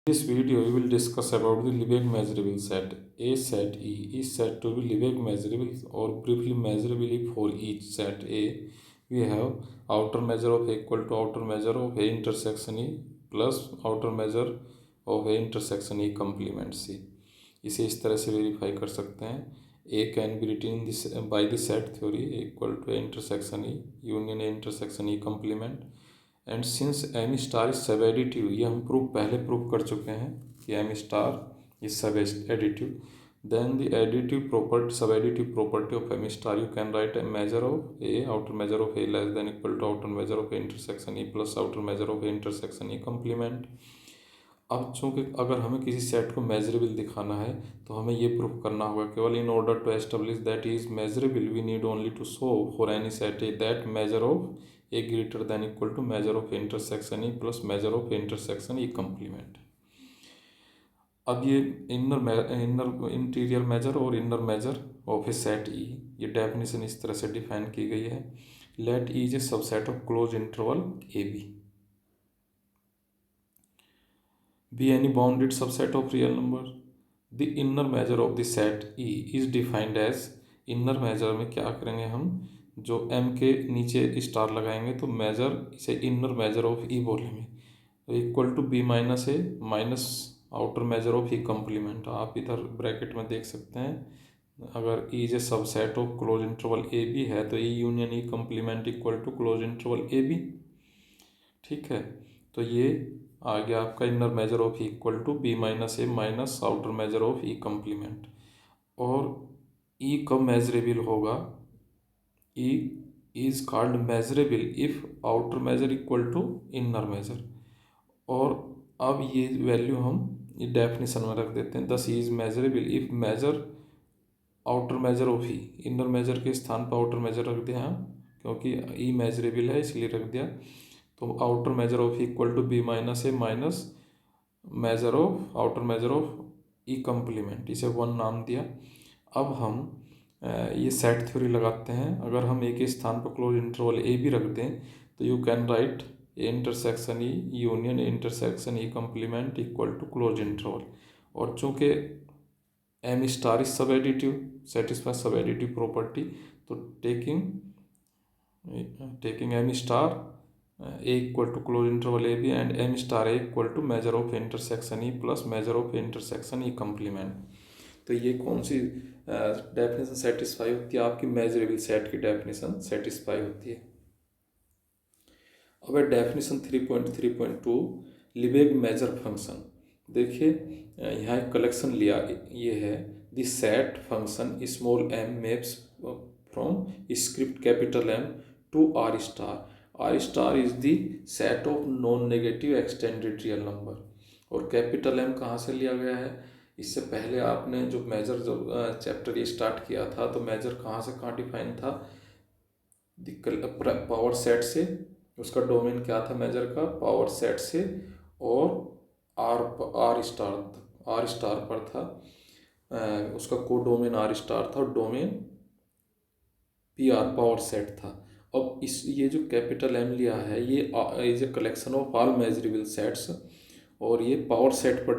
This video we will discuss about the Lebesgue measurable set. A set E is said to be Lebesgue measurable or briefly measurable if for each set A we have outer measure of A equal to outer measure of A intersection E plus outer measure of A intersection E complement C. इसे इस तरह से verify कर सकते हैं. A can be written this by the set theory equal to A intersection E union A intersection E complement. And since M star is subadditive, ये हम पहले प्रूव कर चुके हैं कि M star is subadditive, then the additive property सब additive property of M star you can write A measure of A outer measure of A less than equal to outer measure of A intersection E plus outer measure of A intersection E complement. अब चूंकि अगर हमें किसी set को measurable दिखाना है तो हमें ये प्रूफ करना होगा केवल in order to establish that is measurable we need only to show for any set A that measure of A greater than equal to measure of intersection E plus measure of intersection E complement. अब ये inner interior measure और inner measure of A set E, ये definition इस तरह से define की गई है. Let E is a subset of close interval A B be any bounded subset of real number. The inner measure of the set E is defined as, inner measure में क्या करेंगे हम, जो M के नीचे स्टार लगाएंगे तो major इसे इनर मेजर ऑफ E बोलेंगे, तो equal to B minus A minus outer measure of E complement. आप इधर ब्रैकेट में देख सकते हैं, अगर E is a subset of close interval A B है तो E union E complement equal to close interval A B. ठीक है, तो ये आ गया आपका inner measure of equal to B minus A minus outer measure of E complement. और ई कब मेजरेबल होगा, ई is called measurable if outer measure equal to inner measure. और अब ये वैल्यू हम ये डेफिनेशन में रख देते हैं, this is measurable if measure outer measure of E, inner measure के स्थान पर आउटर मेजर रख दिया हम, क्योंकि ई मेजरेबल है इसलिए रख दिया. तो outer measure of equal to B minus A minus measure of outer measure of E complement, इसे वन नाम दिया. अब हम ये सेट थ्योरी लगाते हैं. अगर हम ए के स्थान पर क्लोज इंटरवल ए भी रख दें तो you can write A intersection E union A intersection E complement equal to close interval. और चूँकि M star is subadditive, satisfy सब एडिटिव प्रॉपर्टी, तो taking M star A equal to close interval A B and M star A equal to measure of intersection E plus measure of intersection E complement. तो ये कौन सी definition satisfy होती है, आपकी measurable set की definition satisfy होती है. अब डेफिनेशन 3.3.2 लिबेग मेजर फंक्शन. देखिए यहाँ एक कलेक्शन लिया, ये है the set function small M maps from script capital M to R star. R star is the set of non negative extended real number. और कैपिटल एम कहाँ से लिया गया है, इससे पहले आपने जो मेजर जब चैप्टर ये स्टार्ट किया था तो मेजर कहाँ से कहाँ डिफाइन था, पावर सेट से. उसका डोमेन क्या था मेजर का, पावर सेट से, और आर स्टार पर था, उसका को डोमेन आर स्टार था और domain P R power set था. अब ये जो कैपिटल एम लिया है ये is a collection of all measurable sets, और ये पावर सेट पर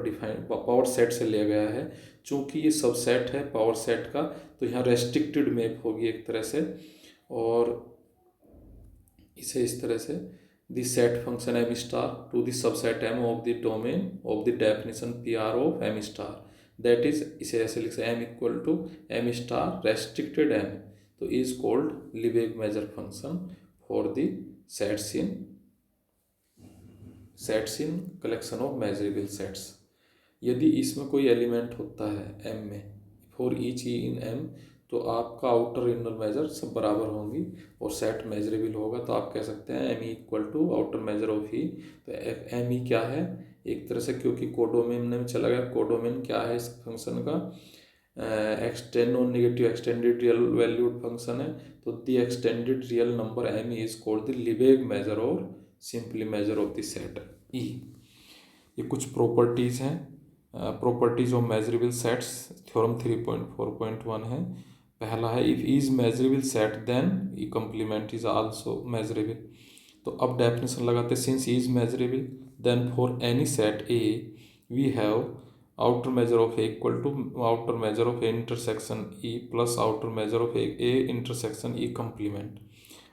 पावर सेट से लिया गया है. चूंकि ये सबसेट है पावर सेट का तो यहाँ रेस्ट्रिक्टेड मैप होगी एक तरह से, और इसे इस तरह से the set function M star to the subset M of the domain of the definition P R of M star, that is इसे ऐसे लिख सकते M equal to M star restricted M, तो is called Lebesgue measure function for the sets in collection of measurable sets. यदि इसमें कोई element होता है एम में, for each E in M, तो आपका आउटर इनर मेजर सब बराबर होंगी और सेट मेजरेबल होगा. तो आप कह सकते हैं M E equal to outer measure of E. तो एम ई क्या है, एक तरह से क्योंकि कोडोमेन में चला गया, कोडोमेन क्या है इस फंक्शन का, non negative extended real valued function है. तो the extended real number M is called the Lebesgue measure और simply measure of the set E. ये कुछ प्रॉपर्टीज हैं, properties of measurable sets, theorem 3.4.1 है. पहला है if is measurable set then E complement is also measurable. तो अब definition लगाते हैं, since is measurable then for any set A we have outer measure of A equal to outer measure of A intersection E plus outer measure of A intersection E complement.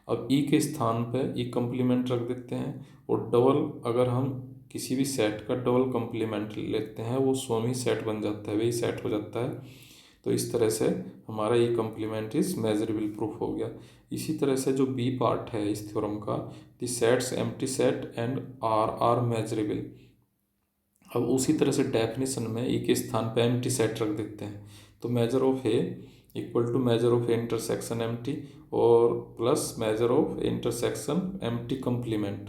अब E के स्थान पे ई complement रख देते हैं, और double अगर हम किसी भी सेट का डबल कम्प्लीमेंट लेते हैं वो स्वयं सेट बन जाता है, वही सेट हो जाता है। तो इस तरह से हमारा ई कम्प्लीमेंट इज मेजरेबल प्रूफ हो गया। इसी तरह से जो बी पार्ट है इस थ्योरम का, the sets empty set and are measurable. अब उसी तरह से डेफिनेशन में ई के स्थान पे एम्प्टी सेट रख देते हैं, तो measure of A equal to measure of A intersection empty और plus measure of intersection empty complement.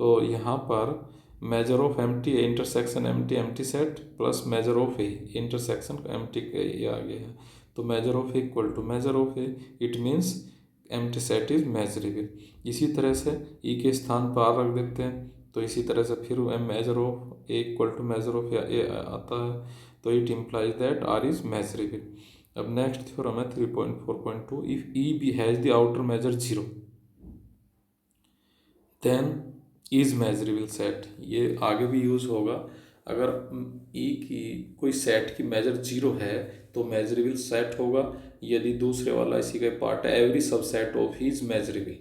तो यहाँ पर measure of empty intersection empty empty set plus measure of A intersection empty ये आ गया है। तो measure of A equal to measure of A, it means empty set is measurable. इसी तरह से ई के स्थान पर आर रख देते हैं, तो इसी तरह से फिर measure of A equal to measure of A आता है, तो it implies that R is measurable. अब नेक्स्ट थ्योरम है 3.4.2, if E B has the outer measure 0 then is measurable set. ये आगे भी यूज होगा। अगर ई की कोई सेट की मेजर 0 है तो मेजरेबल सेट होगा। यदि दूसरे वाला इसी का पार्ट है, every subset of is measurable.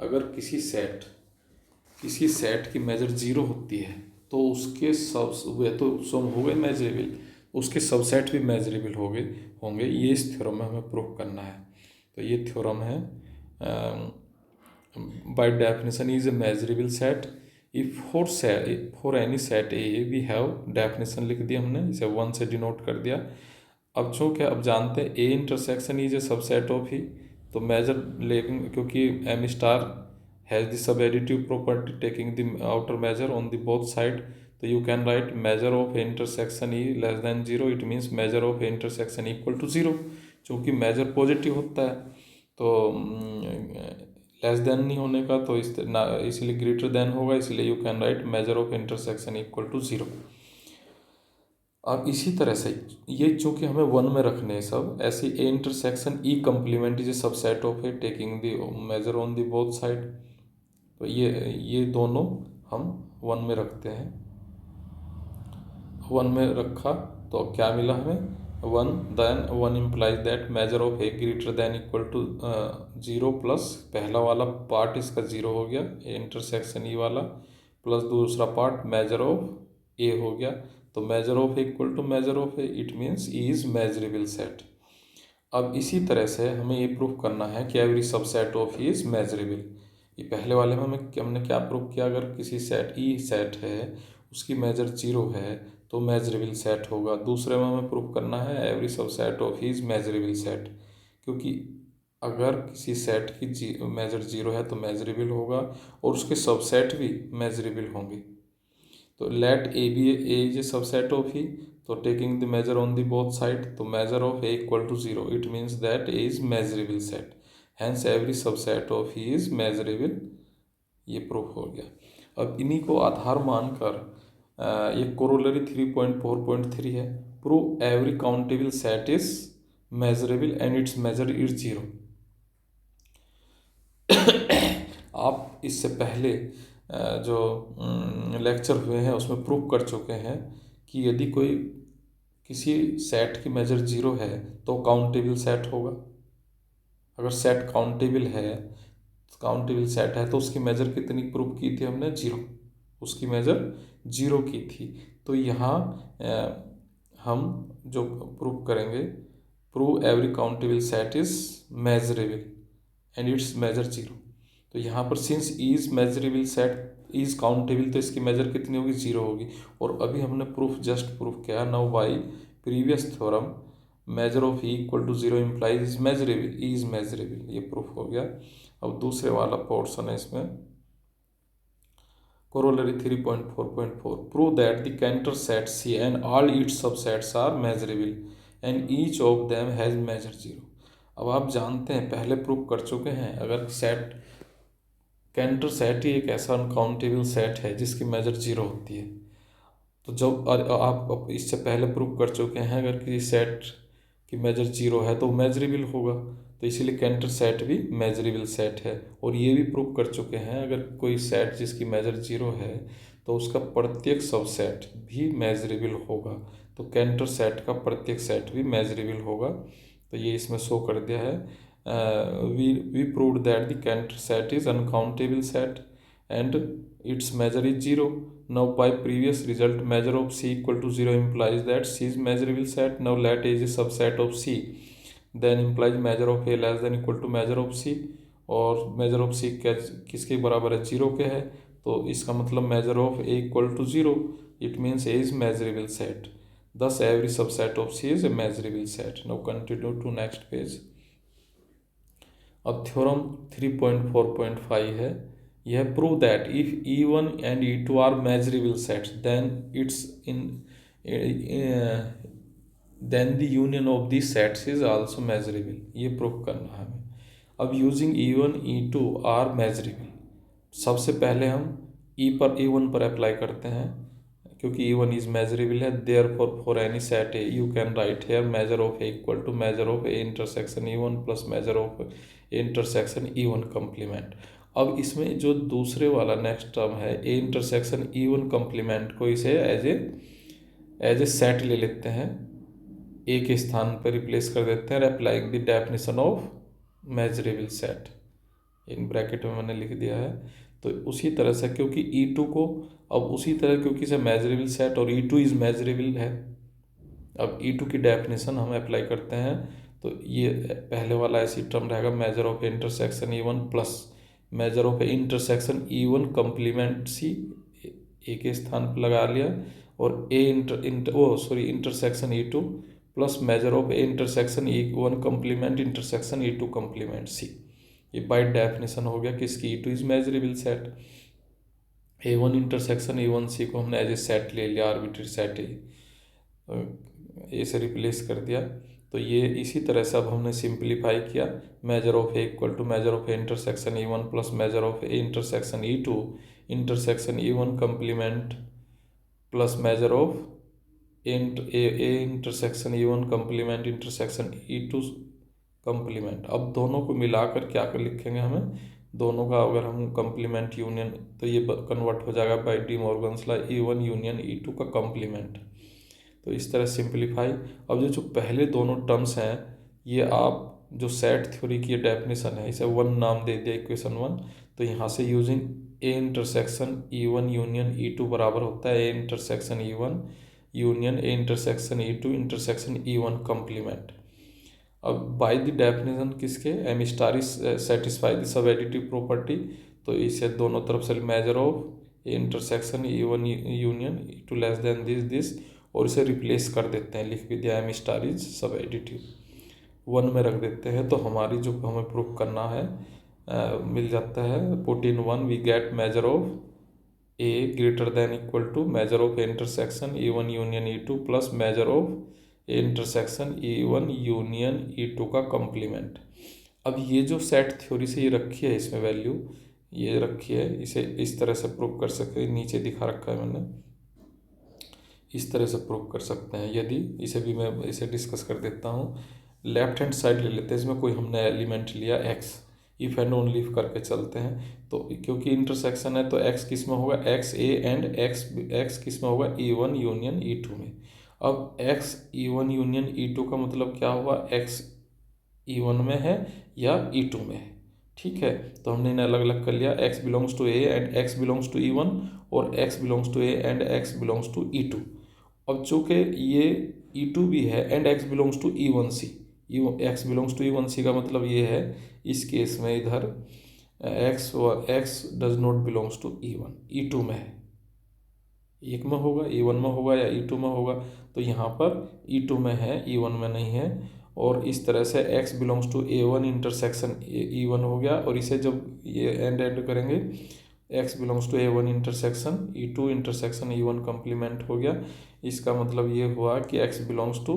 अगर किसी सेट की मेजर 0 होती है तो उसके सब वे तो सम हो गए मेजरेबल, उसके सबसेट भी मेजरेबल होंगे। ये इस थ्योरम में हमें प्रूव करना है। तो ये थ्योरम है by definition is a measurable set if for any set A we have definition लिख दिया हमने, इसे 1 से डिनोट कर दिया। अब चूँकि अब जानते हैं A intersection is a subset of E, तो मेजर लेकिन क्योंकि M स्टार हैज़ द सब additive property taking the outer measure on the both side, तो you can write measure of intersection E less than 0, it means measure of intersection equal to 0। चूँकि major positive होता है तो less than नहीं होने का, तो इसलिए ग्रेटर देन होगा, इसलिए you can write measure of intersection equal to 0। अब इसी तरह से ये चूँकि हमें 1 में रखने हैं सब, ऐसी ए intersection E complement is a subset of A taking the measure on the both side. तो ये दोनों हम 1 में रखते हैं। 1 में रखा तो क्या मिला हमें 1, then 1 implies that measure of A greater than equal to 0 plus पहला वाला पार्ट इसका 0 हो गया इंटरसेक्शन ई वाला, प्लस दूसरा पार्ट मेजर ऑफ ए हो गया। तो measure of A equal to measure of A, it means E is measurable set. अब इसी तरह से हमें ये प्रूफ करना है कि every subset of E is measurable. ये पहले वाले में हमने क्या प्रूफ किया, अगर किसी सेट ई सेट है उसकी मेजर 0 है तो मेजरेबल सेट होगा। दूसरे में हमें प्रूफ करना है every subset of is measurable set, क्योंकि अगर किसी सेट की मेजर 0 है तो मेजरेबल होगा और उसके सबसेट भी मेजरेबल होंगे। तो let A B A is a subset of E, तो taking the measure on the both side, तो measure of A equal to 0, it means that A is measurable set, hence every subset of E is measurable. ये proof हो गया। अब इन्हीं को आधार मानकर ये कोरोलरी 3.4.3 है, prove every countable set is measurable and its measure is 0। आप इससे पहले जो लेक्चर हुए हैं उसमें प्रूव कर चुके हैं कि यदि कोई किसी सेट की मेजर 0 है तो काउंटेबल सेट होगा। अगर सेट काउंटेबल सेट है तो उसकी मेजर कितनी प्रूव की थी हमने 0, उसकी मेजर 0 की थी। तो यहाँ हम जो प्रूव करेंगे, prove every countable set is measurable and its measure 0। तो यहाँ पर since is measurable set is countable, तो इसकी मेजर कितनी होगी 0 होगी। और अभी हमने जस्ट प्रूफ किया now by previous theorem measure of E equal to 0 implies is measurable, ये प्रूफ हो गया। अब दूसरे वाला पोर्शन है इसमें Corollary 3.4.4 prove that the Cantor set C and all its subsets are measurable and each of them has measure 0। अब आप जानते हैं पहले प्रूव कर चुके हैं, अगर सेट कैंटर सेट ही एक ऐसा अनकाउंटेबल सेट है जिसकी मेजर 0 होती है, तो जब आप इससे पहले प्रूव कर चुके हैं अगर किसी सेट की मेजर 0 है तो मेजरेबल होगा, तो इसीलिए कैंटर सेट भी मेजरेबल सेट है। और ये भी प्रूव कर चुके हैं अगर कोई सेट जिसकी मेजर 0 है तो उसका प्रत्येक सबसेट भी मेजरेबल होगा। तो कैंटर सेट का प्रत्येक सेट भी मेजरेबल होगा। तो ये इसमें शो कर दिया है। We proved that the Cantor set is uncountable set and its measure is 0. Now by previous result, measure of C equal to 0 implies that C is measurable set. Now let A is a subset of C, then implies measure of A less than equal to measure of C, और measure of C किसके बराबर है, 0 के है। तो इसका मतलब measure of A equal to 0, it means A is measurable set. Thus every subset of C is a measurable set. Now continue to next page. अब थ्योरम 3.4.5 है। यह prove that if E1 and E2 are measurable sets then the union of the sets is also measurable. ये prove करना है हमें। अब using E1 E2 are measurable, सबसे पहले हम E1 पर अप्लाई करते हैं, क्योंकि E1 इज मेजरेबल है। Therefore for any set A you can write here measure of A equal to measure of A intersection E1 plus measure of intersection E1 complement. अब इसमें जो दूसरे वाला नेक्स्ट टर्म है ए इंटरसेक्शन E1 कम्प्लीमेंट को इसे as a set ले लेते हैं, ए के स्थान पर रिप्लेस कर देते हैं, applying the definition of measurable set, in bracket में मैंने लिख दिया है। तो उसी तरह से क्योंकि E2 को अब उसी तरह क्योंकि इसे मेजरेबल सेट और E2 इज मेजरेबल है, अब E2 की डेफिनेशन हम अप्लाई करते हैं। तो ये पहले वाला ऐसी टर्म रहेगा major of intersection E1 plus measure of intersection E1 complement C, ए के स्थान पर लगा लिया, और intersection E2 plus measure of intersection E1 complement intersection E2 complement C। ये बाय डेफिनेशन हो गया किसकी, E2 is measurable set. A1 intersection E1 C को हमने एज ए सेट ले लिया, आर्बिट्री सेट ए से रिप्लेस कर दिया। तो ये इसी तरह से अब हमने सिंप्लीफाई किया, measure of A equal to measure of A intersection E1 plus measure of A intersection E2 intersection E1 complement plus measure of A intersection E1 complement intersection E2 complement. अब दोनों को मिलाकर क्या कर लिखेंगे, हमें दोनों का अगर हम कम्प्लीमेंट यूनियन, तो ये कन्वर्ट हो जाएगा by De Morgan's law E1 union E2 का कम्प्लीमेंट। तो इस तरह सिंप्लीफाई। अब जो पहले दोनों टर्म्स हैं, ये आप जो सेट थ्योरी की डेफिनेशन है, इसे 1 नाम दे दिया, इक्वेशन 1। तो यहाँ से यूजिंग ए इंटरसेक्शन E1 यूनियन E2 बराबर होता है A intersection E1 union A intersection E2 intersection E1 complement. अब बाय द डेफिनेशन किसके, M star is satisfy the सब एडिटिव प्रॉपर्टी। तो इसे दोनों तरफ से measure of A intersection E1 union E2 less than this, और इसे रिप्लेस कर देते हैं, लिख भी दिया M star is subadditive 1 में रख देते हैं। तो हमारी जो हमें प्रूफ करना है मिल जाता है, put in 1 we get measure of A greater than equal to measure of intersection E1 union E2 plus measure of intersection E1 union E2 का कम्प्लीमेंट। अब ये जो सेट थ्योरी से ये रखी है, इसमें वैल्यू ये रखी है, इसे इस तरह से प्रूव कर सकते हैं, नीचे दिखा रखा है मैंने, इस तरह से प्रूव कर सकते हैं। यदि इसे भी मैं इसे डिस्कस कर देता हूँ, लेफ्ट हैंड साइड ले लेते हैं, इसमें कोई हमने एलिमेंट लिया x, if and only if करके चलते हैं। तो क्योंकि इंटरसेक्शन है तो x किस में होगा, x a एंड x किस में होगा, E1 यूनियन E2 में। अब x E1 यूनियन E2 का मतलब क्या हुआ, x E1 में है या E2 में है, ठीक है। तो हमने इन्हें अलग अलग कर लिया, x belongs to a and x belongs to E1 और x belongs to a and x belongs to E2। अब चूँकि ये E2 भी है and x belongs to E1C, x belongs to E1C का मतलब ये है इस केस में इधर x does not belongs to E1, E2 में है, एक में होगा, E1 में होगा या E2 में होगा। तो यहाँ पर E2 में है, E1 में नहीं है। और इस तरह से x belongs to A1 intersection E1 हो गया, और इसे जब ये एंड करेंगे x belongs to A1 intersection E2 intersection E1 complement हो गया। इसका मतलब ये हुआ कि x बिलोंग्स टू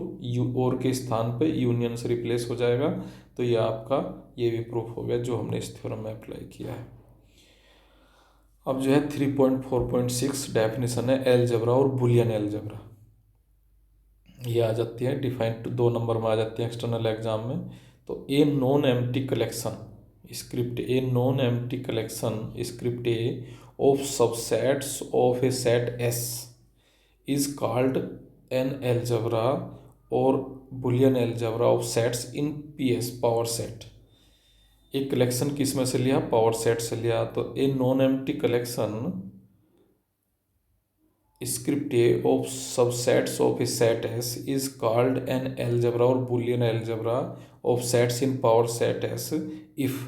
और के स्थान पे यूनियन से रिप्लेस हो जाएगा। तो ये आपका ये भी प्रूफ हो गया जो हमने इस थ्योरम में अप्लाई किया है। अब जो है 3.4.6 डेफिनेशन है एलजेब्रा और बुलियन एलजेब्रा, ये आ जाती है डिफाइंड 2 नंबर में आ जाती है एक्सटर्नल एग्जाम में। तो a non empty collection script a non empty collection script A of subsets of a set S is called an algebra or Boolean algebra of sets in PS power set। एक collection किस में से लिया, power set से लिया। तो a non empty collection script A of subsets of a set S is called an algebra or Boolean algebra of sets in power set S if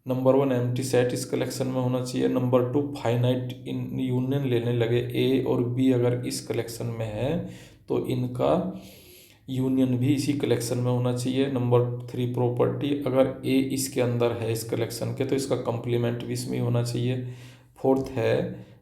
number one empty set इस collection में होना चाहिए, number two finite in union लेने लगे ए और B अगर इस collection में है तो इनका यूनियन भी इसी कलेक्शन में होना चाहिए। नंबर थ्री प्रॉपर्टी, अगर ए इसके अंदर है इस कलेक्शन के तो इसका कंप्लीमेंट भी इसमें होना चाहिए। फोर्थ है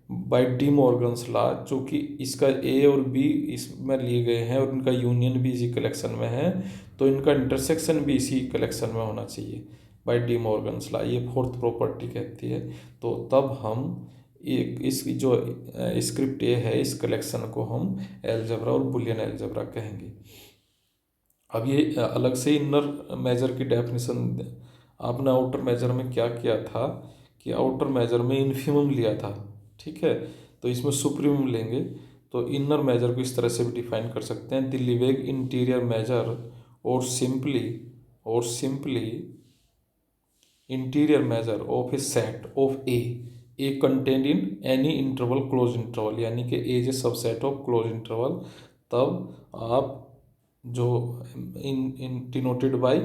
बाय डी मॉर्गन्स लॉ, चूँकि इसका ए और बी इसमें लिए गए हैं और इनका यूनियन भी इसी कलेक्शन में है तो इनका इंटरसेक्शन भी इसी कलेक्शन में होना चाहिए बाय डी मॉर्गन्स लॉ, ये फोर्थ प्रॉपर्टी कहती है। तो तब हम एक इस जो स्क्रिप्ट ए है इस कलेक्शन को हम एल्जेब्रा और बुलियन एल्जेब्रा कहेंगे। अब ये अलग से इनर मेजर की डेफिनेशन, आपने आउटर मेजर में क्या किया था कि आउटर मेजर में इन्फिमम लिया था, ठीक है, तो इसमें सुप्रीमम लेंगे। तो इनर मेजर को इस तरह से भी डिफाइन कर सकते हैं, द लिवेग इंटीरियर मेजर और simply interior measure of A set of A contained in any interval close interval, यानी कि A is a subset of close interval. तब आप जो इन denoted by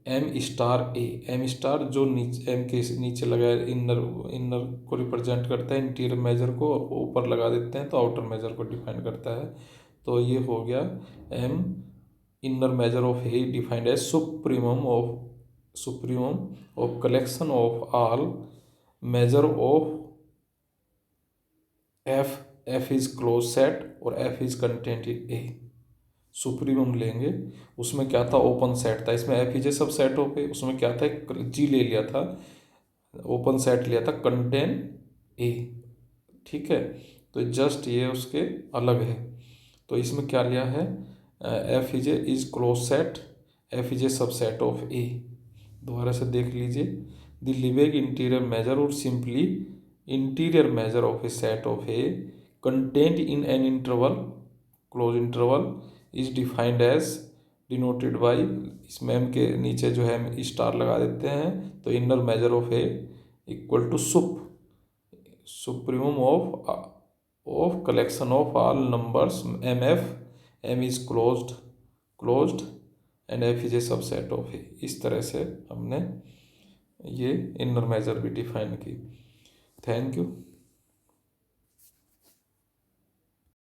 M star A, M star जो नीचे M के नीचे लगा है इनर को रिप्रेजेंट करता है, इंटीरियर मेजर को ऊपर लगा देते हैं तो आउटर मेजर को डिफाइन करता है। तो ये हो गया M inner measure of A defined as supremum of collection of all measure of F is close set और F is content in A. Supremum लेंगे, उसमें क्या था, ओपन सेट था, इसमें F is a subset of ए, उसमें क्या था, जी ले लिया था, ओपन सेट लिया था कंटेन ए, ठीक है। तो जस्ट ये उसके अलग है। तो इसमें क्या लिया है, F is a is close set, F is a subset of A. दोबारा से देख लीजिए, द लिवेग इंटीरियर मेजर और simply interior measure of A set of A content in an interval close interval is defined as denoted by, इसमें M के नीचे जो है हम स्टार लगा देते हैं, तो inner measure of A equal to supremum of collection of all numbers M F, M is closed and F is a subset of A. इस तरह से हमने ये इनर मेजर भी डिफाइन की। Thank you.